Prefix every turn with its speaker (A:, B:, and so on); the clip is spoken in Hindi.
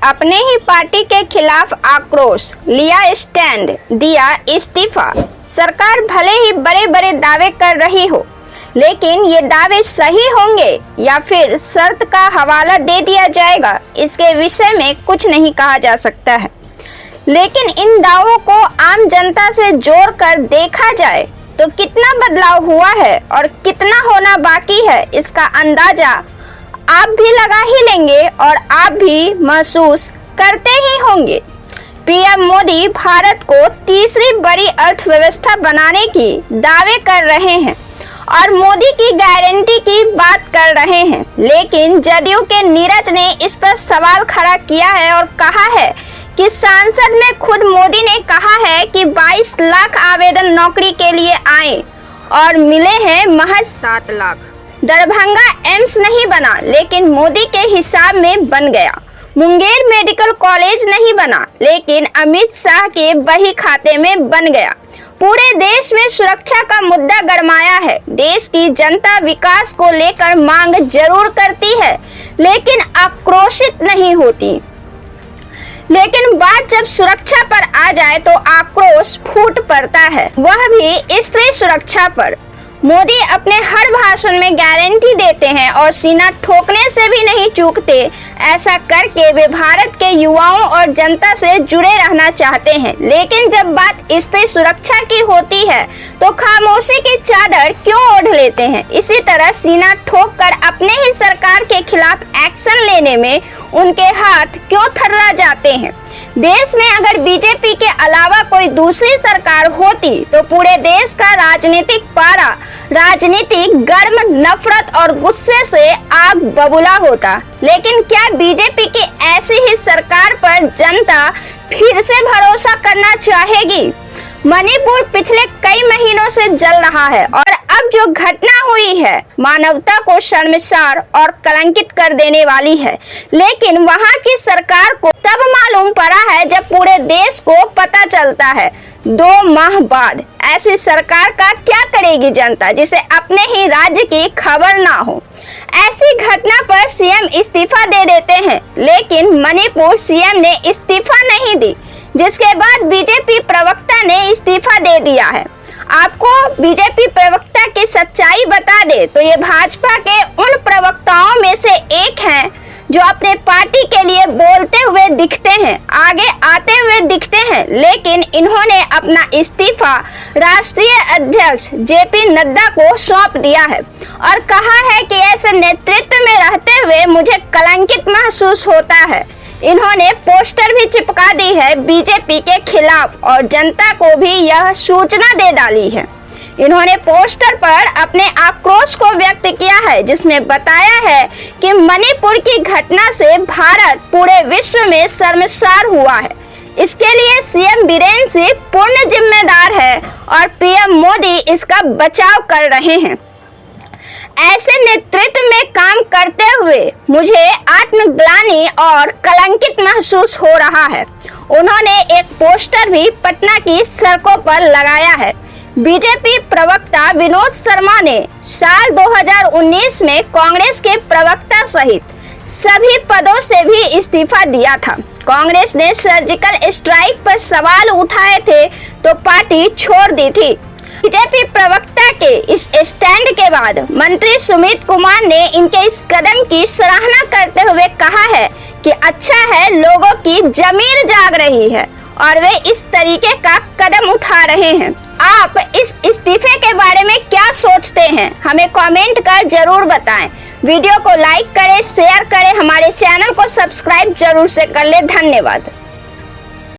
A: अपने ही पार्टी के खिलाफ आक्रोश, लिया स्टैंड, दिया इस्तीफा। सरकार भले ही बड़े बड़े दावे कर रही हो, लेकिन ये दावे सही होंगे या फिर शर्त का हवाला दे दिया जाएगा, इसके विषय में कुछ नहीं कहा जा सकता है। लेकिन इन दावों को आम जनता से जोड़कर देखा जाए तो कितना बदलाव हुआ है और कितना होना बाकी है, इसका अंदाजा आप भी लगा ही लेंगे और आप भी महसूस करते ही होंगे। पीएम मोदी भारत को तीसरी बड़ी अर्थव्यवस्था बनाने की दावे कर रहे हैं और मोदी की गारंटी की बात कर रहे हैं, लेकिन जदयू के नीरज ने इस पर सवाल खड़ा किया है और कहा है कि संसद में खुद मोदी ने कहा है कि 22 लाख आवेदन नौकरी के लिए आए और मिले हैं महज 7 लाख। दरभंगा एम्स नहीं बना, लेकिन मोदी के हिसाब में बन गया। मुंगेर मेडिकल कॉलेज नहीं बना, लेकिन अमित शाह के बही खाते में बन गया। पूरे देश में सुरक्षा का मुद्दा गरमाया है। देश की जनता विकास को लेकर मांग जरूर करती है, लेकिन आक्रोशित नहीं होती। लेकिन बात जब सुरक्षा पर आ जाए तो आक्रोश फूट पड़ता है, वह भी स्त्री सुरक्षा पर। मोदी अपने हर भाषण में गारंटी देते हैं और सीना ठोकने से भी नहीं चूकते। ऐसा करके वे भारत के युवाओं और जनता से जुड़े रहना चाहते हैं, लेकिन जब बात स्त्री सुरक्षा की होती है तो खामोशी की चादर क्यों ओढ़ लेते हैं। इसी तरह सीना ठोककर अपने ही सरकार के खिलाफ एक्शन लेने में उनके हाथ क्यों थर्रा जाते हैं। देश में अगर बीजेपी के अलावा कोई दूसरी सरकार होती तो पूरे देश का राजनीतिक पारा राजनीतिक गर्म नफरत और गुस्से से आग बबूला होता। लेकिन क्या बीजेपी की ऐसी ही सरकार पर जनता फिर से भरोसा करना चाहेगी? मणिपुर पिछले कई महीनों से जल रहा है और अब जो घटना हुई है मानवता को शर्मसार और कलंकित कर देने वाली है। लेकिन वहां की सरकार को तब मालूम पड़ा है जब पूरे देश को पता चलता है। 2 माह बाद ऐसी सरकार का क्या करेगी जनता, जिसे अपने ही राज्य की खबर ना हो। ऐसी घटना पर सीएम इस्तीफा दे देते हैं, लेकिन मणिपुर सीएम ने इस्तीफा नहीं दी, जिसके बाद बीजेपी प्रवक्ता ने इस्तीफा दे दिया है। आपको बीजेपी प्रवक्ता की सच्चाई बता दे तो ये भाजपा के उन प्रवक्ताओं में से एक हैं जो अपने पार्टी के लिए बोलते हुए दिखते हैं, आगे आते हुए दिखते हैं, लेकिन इन्होंने अपना इस्तीफा राष्ट्रीय अध्यक्ष जेपी नड्डा को सौंप दिया है और कहा है कि ऐसे नेतृत्व में रहते हुए मुझे कलंकित महसूस होता है। इन्होंने पोस्टर भी चिपका दी है बीजेपी के खिलाफ और जनता को भी यह सूचना दे डाली है। इन्होंने पोस्टर पर अपने आक्रोश को व्यक्त किया है, जिसमें बताया है कि मणिपुर की घटना से भारत पूरे विश्व में शर्मसार हुआ है। इसके लिए सीएम बीरेन सिंह पूर्ण जिम्मेदार है और पीएम मोदी इसका बचाव कर रहे हैं। ऐसे नेतृत्व में काम करते हुए मुझे आत्मग्लानि और कलंकित महसूस हो रहा है। उन्होंने एक पोस्टर भी पटना की सड़कों पर लगाया है। बीजेपी प्रवक्ता विनोद शर्मा ने साल 2019 में कांग्रेस के प्रवक्ता सहित सभी पदों से भी इस्तीफा दिया था। कांग्रेस ने सर्जिकल स्ट्राइक पर सवाल उठाए थे तो पार्टी छोड़ दी थी। बीजेपी प्रवक्ता के इस स्टैंड के बाद मंत्री सुमित कुमार ने इनके इस कदम की सराहना करते हुए कहा है कि अच्छा है, लोगों की जमीर जाग रही है और वे इस तरीके का कदम उठा रहे हैं। आप इस इस्तीफे के बारे में क्या सोचते हैं, हमें कमेंट कर जरूर बताएं। वीडियो को लाइक करें, शेयर करें, हमारे चैनल को सब्सक्राइब जरूर से कर ले। धन्यवाद।